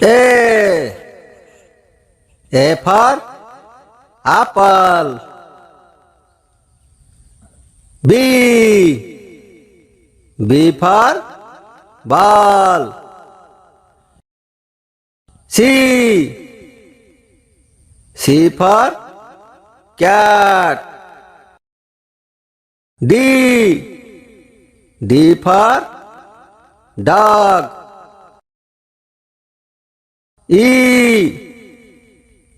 A. A for apple. B. B for ball. C. C for cat. D. D for dog. E.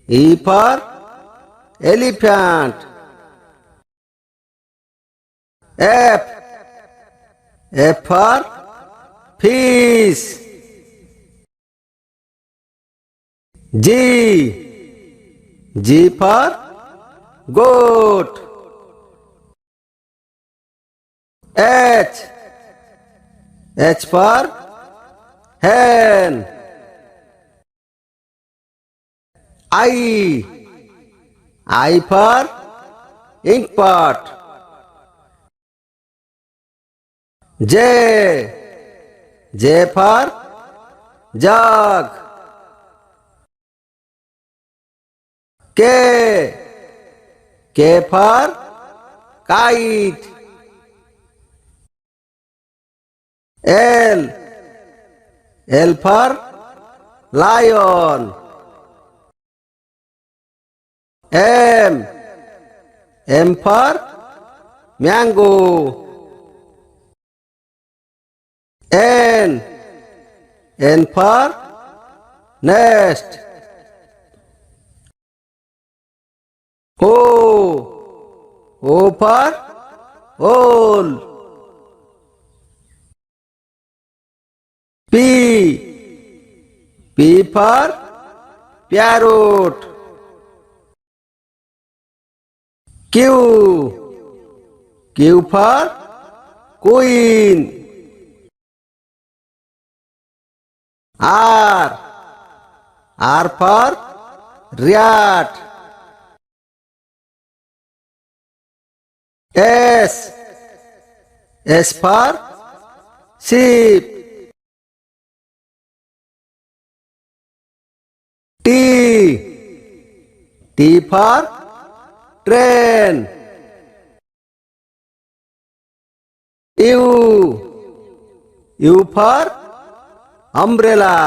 E for elephant. F. F for fish. G. G for goat. H. H for hen. I. I for ink pot. J. J for jug. K. K for kite. L. L for lion. M. M for mango. N. N for nest. O. O for owl. P. P for parrot. Q. Q for queen. R. R for rat. S. S for sheep. T. T for train. U. U for umbrella.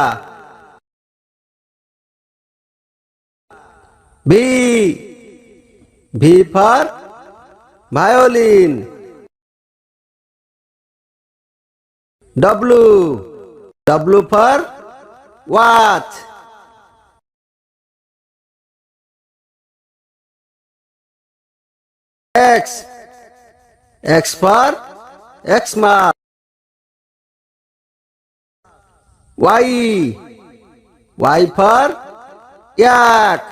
V. V for violin. W. W for watch. X. X for Xmas. Y. Y for yak.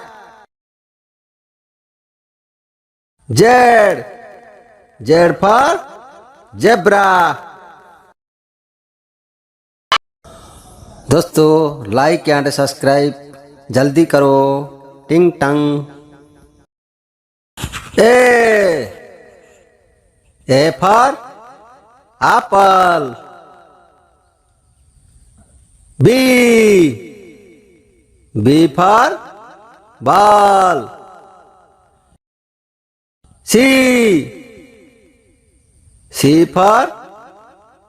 Z. Z for zebra. दोस्तों like and subscribe जल्दी करो। टिंग टंग। A for apple. B. B for ball. C. C for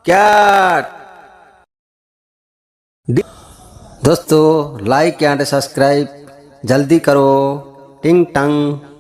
cat. D. दोस्तों like and subscribe जल्दी करो। टिंग टंग।